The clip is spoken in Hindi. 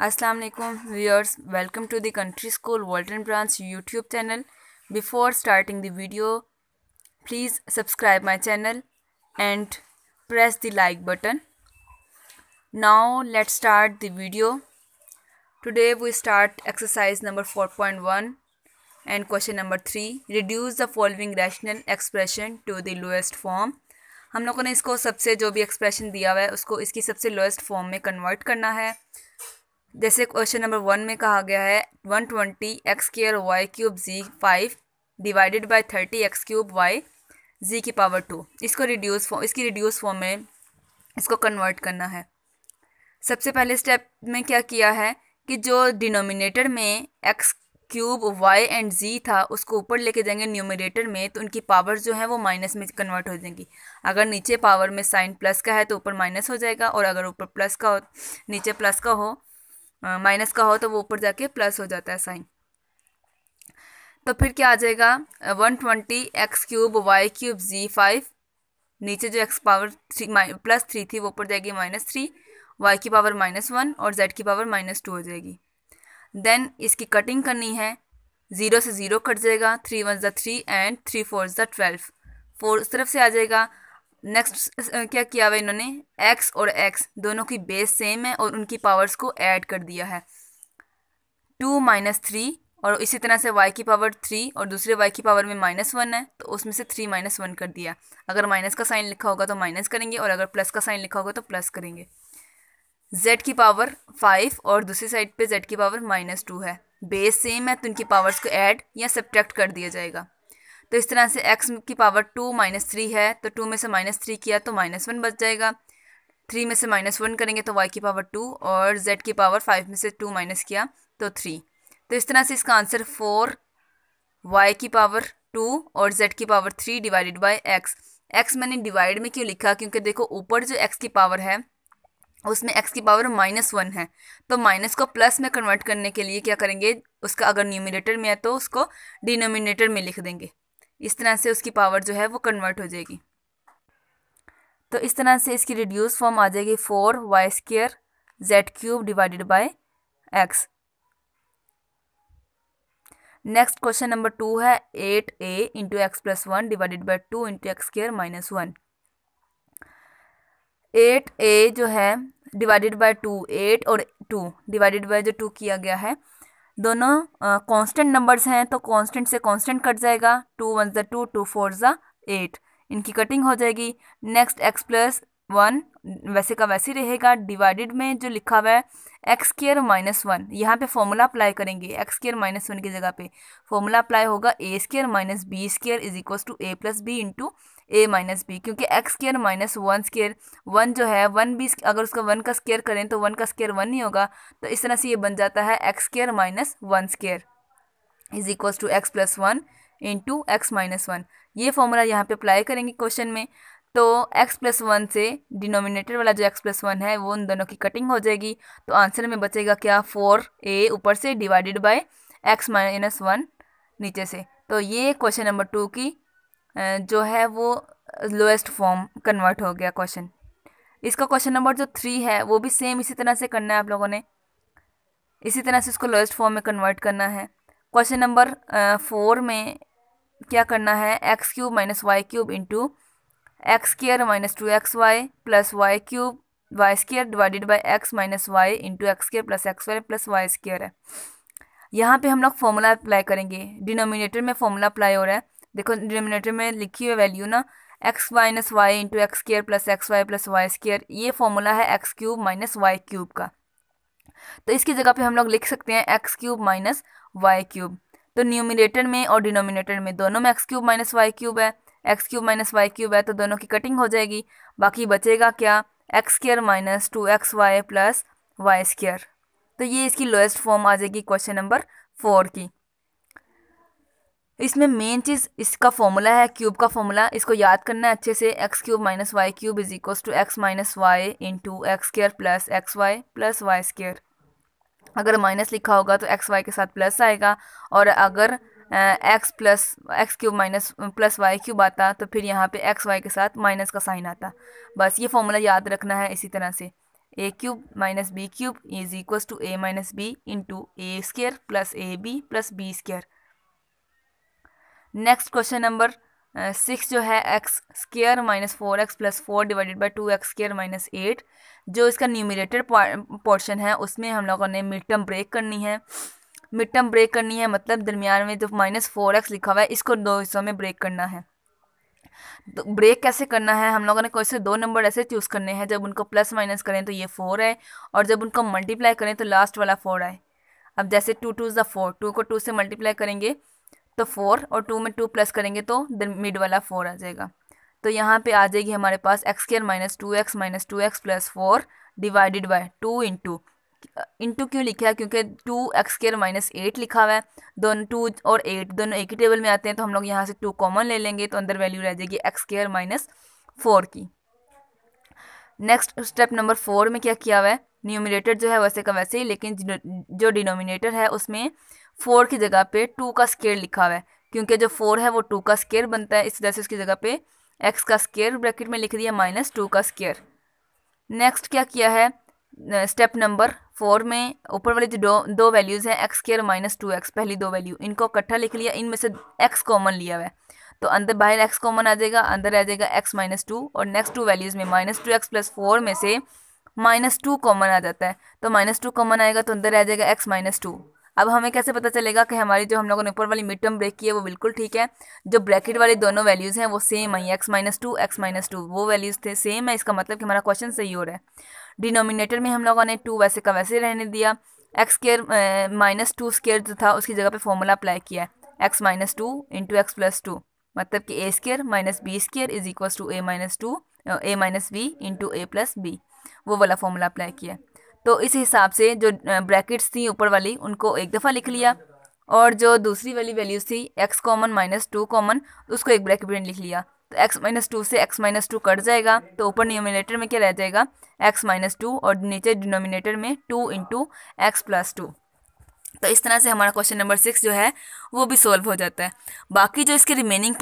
Assalamu alaikum viewers, welcome to the Country School Walton Branch YouTube channel. Before starting the video, please subscribe my channel and press the like button. Now let's start the video. Today we start exercise number 4.1 and question number 3. Reduce the following rational expression to the lowest form. हम लोगों ने इसको सबसे जो भी एक्सप्रेशन दिया हुआ है उसको इसकी सबसे लोएस्ट फॉर्म में कन्वर्ट करना है। जैसे क्वेश्चन नंबर 1 में कहा गया है 120 x square y cube g 5 divided by 30 x cube y g की पावर 2। इसकी रिड्यूस फॉर्म में इसको कन्वर्ट करना है। सबसे पहले स्टेप में क्या किया है कि जो डिनोमिनेटर में एक्स क्यूब वाई एंड जी था उसको ऊपर लेके जाएंगे न्यूमरेटर में, तो उनकी पावर जो है वो माइनस में कन्वर्ट हो जाएंगी। अगर नीचे पावर में साइन प्लस का है तो ऊपर माइनस हो जाएगा, और अगर ऊपर प्लस का हो नीचे प्लस का हो माइनस का हो तो वो ऊपर जाके प्लस हो जाता है साइन। तो फिर क्या आ जाएगा 120 x cube Y cube g 5, नीचे जो एक्स पावर +3 थी वो ऊपर जाएगी -3, वाई की पावर -1 और जेड की पावर -2 हो जाएगी। देन इसकी कटिंग करनी है, 0 से 0 कट जाएगा, 3 1 3 एंड 3 4 12, 4 उस तरफ से आ जाएगा। नेक्स्ट क्या किया हुआ इन्होंने, x और x दोनों की बेस सेम है और उनकी पावर्स को ऐड कर दिया है 2 -3, और इसी तरह से y की पावर 3 और दूसरे y की पावर में -1 है तो उसमें से 3 -1 कर दिया। अगर माइनस का साइन लिखा होगा तो माइनस करेंगे और अगर प्लस का साइन लिखा होगा तो प्लस करेंगे। z की पावर 5 और दूसरी साइड पे z की पावर -2 है, बेस सेम है तो इनकी पावर्स को ऐड या सब्ट्रैक्ट कर दिया जाएगा। तो इस तरह से x की पावर 2 -3 है तो 2 में से -3 किया तो -1 बच जाएगा, 3 में से -1 करेंगे तो y की पावर 2 और z की पावर 5 में से 2 माइनस किया तो 3। तो इस तरह से इसका आंसर 4 y की पावर 2 और z की power 3 divided by x। x मैंने डिवाइड में क्यों लिखा, क्योंकि देखो ऊपर जो x की पावर है उसमें x की पावर -1 है, तो माइनस को प्लस में कन्वर्ट करने के लिए क्या करेंगे, उसका अगर न्यूमरेटर में है तो उसको डिनोमिनेटर में लिख देंगे। इस तरह से उसकी पावर जो है वो कन्वर्ट हो जाएगी। तो इस तरह से इसकी रिड्यूस फॉर्म आ जाएगी 4 y square z cube divided by x। Next question number 2 है 8a into x plus 1 divided by 2 into x square -1। 8a जो है डिवाइडेड बाय 2, 8 और 2 डिवाइडेड बाय जो 2 किया गया है, दोनों कांस्टेंट नंबर्स हैं तो कांस्टेंट से कांस्टेंट कट जाएगा, 2 1 2 2 4 8, इनकी कटिंग हो जाएगी। नेक्स्ट x प्लस 1 वैसे का वैसे ही रहेगा, डिवाइडेड में जो लिखा हुआ है एक्स स्क्वायर -1, यहाँ पे फॉर्मूला अप्लाई करेंगे। एक्स स्क्वायर -1 की जगह पे फॉर्मूला अप्लाई होगा a square minus b square is equal to a plus b into a minus b, क्योंकि एक्स स्क्वायर -1 स्क्वायर 1 जो है 1 भी अगर उसका 1 का स्क्वायर करें तो 1 का स्क्वायर 1 नहीं होगा, तो इस तरह से ये बन जाता है x square -1 square is equal to x plus 1 into x minus 1। ये फॉर्मूला यहाँ पे अप्लाई करेंगे क्वेश्चन में, तो x प्लस 1 से डिनोमिनेटर वाला जो x प्लस 1 है वो उन दोनों की कटिंग हो जाएगी। तो आंसर में बचेगा क्या, 4a ऊपर से डिवाइडेड बाय x माइनस 1 नीचे से। तो ये क्वेश्चन नंबर 2 की जो है वो लोएस्ट फॉर्म कन्वर्ट हो गया क्वेश्चन। इसका क्वेश्चन नंबर जो 3 है वो भी सेम इसी तरह से करना है, आप लोगों ने इसी तरह से इसको लोएस्ट फॉर्म में कन्वर्ट करना है। क्वेश्चन नंबर 4 में क्या करना है, x cube minus y cube into x square -2xy plus y cube y square divided by x minus y into x square plus x y plus y square है। यहाँ पे हम लोग फॉर्मूला अप्लाई करेंगे, डिनोमिनेटर में फॉर्मूला अप्लाई हो रहा है। देखो डिनोमिनेटर में लिखी हुई वैल्यू ना x minus y into x square plus x y plus y square, ये फॉर्मूला है x cube minus y cube का। तो इसकी जगह पे हम लोग लिख सकते हैं x cube minus y cube. तो न्यूमिनेटर में और डिनोमिनेटर में दोनों में x cube minus y cube है, x cube minus y cube है तो दोनों की कटिंग हो जाएगी। बाकी बचेगा क्या, x square minus 2xy plus y square. तो ये इसकी लोएस्ट फॉर्म आ जाएगी क्वेश्चन नंबर 4 की। इसमें मेन चीज़ इसका फॉर्मूला है, क्यूब का फॉर्मूला, इसको याद करना है अच्छे से। X cube minus y cube is equal to x minus y into x square plus x y plus y square. अगर माइनस लिखा होगा तो एक्स वाई के साथ प्लस आएगा, और अगर x cube minus plus y cube आता तो फिर यहाँ पे एक्स वाई के साथ माइनस का साइन आता। बस ये फॉर्मूला याद रखना है इसी तरह से। A cube minus b cube is equals to a minus b into a square plus a b plus b square. Next question number 6 जो है x square minus 4x plus 4 divided by 2x square minus 8, जो इसका न्यूमिनेटर पोर्शन है उसमें हम लोगों ने मिड टर्म ब्रेक करनी है। मिड टर्म ब्रेक करनी है मतलब दरमियान में जो -4x लिखा हुआ है इसको दो हिस्सों में ब्रेक करना है। तो ब्रेक कैसे करना है, हम लोगों ने कोई से दो नंबर ऐसे चूज़ करने हैं जब उनको प्लस माइनस करें तो ये 4 है, और जब उनको मल्टीप्लाई करें तो लास्ट वाला 4 आए। अब जैसे 2 2 ज़ 4, 2 को 2 से मल्टीप्लाई करेंगे तो 4, और 2 में 2 प्लस करेंगे तो मिड वाला 4 आ जाएगा। तो यहाँ पे आ जाएगी हमारे पास x square minus 2x plus 4 divided by 2 into क्यों लिखा है, क्योंकि 2x स्क्वायर माइनस 8 लिखा हुआ है। दोनों 2 और 8 दोनों एक ही टेबल में आते हैं, तो हम लोग यहाँ से 2 कॉमन ले लेंगे तो अंदर वैल्यू रह जाएगी एक्स स्क्वायर माइनस 4 की। नेक्स्ट स्टेप नंबर 4 में क्या किया हुआ है, न्यूमिनेटर जो है वैसे का वैसे ही, लेकिन जो डिनोमिनेटर है उसमें 4 की जगह पे 2 का स्क्वायर लिखा हुआ है, क्योंकि जो 4 है वो 2 का स्क्वायर बनता है, इस वजह से उसकी जगह पे x का स्क्वायर ब्रैकेट में लिख दिया माइनस 2 का स्क्वायर। नेक्स्ट क्या किया है, स्टेप नंबर 4 में ऊपर वाली जो दो वैल्यूज़ हैं एक्स स्क्वायर माइनस 2x, पहली दो वैल्यू इनको इकट्ठा लिख लिया, इनमें से x कॉमन लिया हुआ है, तो अंदर बाहर x कॉमन आ जाएगा, अंदर आ जाएगा x माइनस 2, और नेक्स्ट टू वैल्यूज़ में -2x प्लस 4 में से -2 कॉमन आ जाता है, तो -2 कॉमन आएगा तो अंदर आ जाएगा x माइनस 2। अब हमें कैसे पता चलेगा कि हमारी जो हम लोगों ने ऊपर वाली मिड टर्म ब्रेक की है वो बिल्कुल ठीक है, जो ब्रैकेट वाली दोनों वैल्यूज़ हैं वो सेम है, x माइनस टू वो वैल्यूज़ थे सेम है, इसका मतलब कि हमारा क्वेश्चन सही हो रहा है। डिनोमिनेटर में हम लोगों ने 2 वैसे का वैसे रहने दिया, एक्स स्क्वायर माइनस 2 स्क्वायर जो था उसकी जगह पे फॉर्मूला अप्लाई किया है, x minus 2 into x plus 2, मतलब कि a square minus b square is equals to a minus b into a plus b, वो वाला फॉर्मूला अप्लाई किया। तो इस हिसाब से जो ब्रैकेट्स थी ऊपर वाली उनको एक दफ़ा लिख लिया, और जो दूसरी वाली वैल्यूज़ थी x कॉमन -2 कॉमन, उसको एक ब्रैकेट में लिख लिया, तो x माइनस 2 से x माइनस 2 कट जाएगा, तो ऊपर न्यूमिनेटर में क्या रह जाएगा x माइनस 2, और नीचे डिनोमिनेटर में 2 इंटू एक्स प्लस 2। तो इस तरह से हमारा क्वेश्चन नंबर 6 जो है वो भी सॉल्व हो जाता है। बाकी जो इसके रिमेनिंग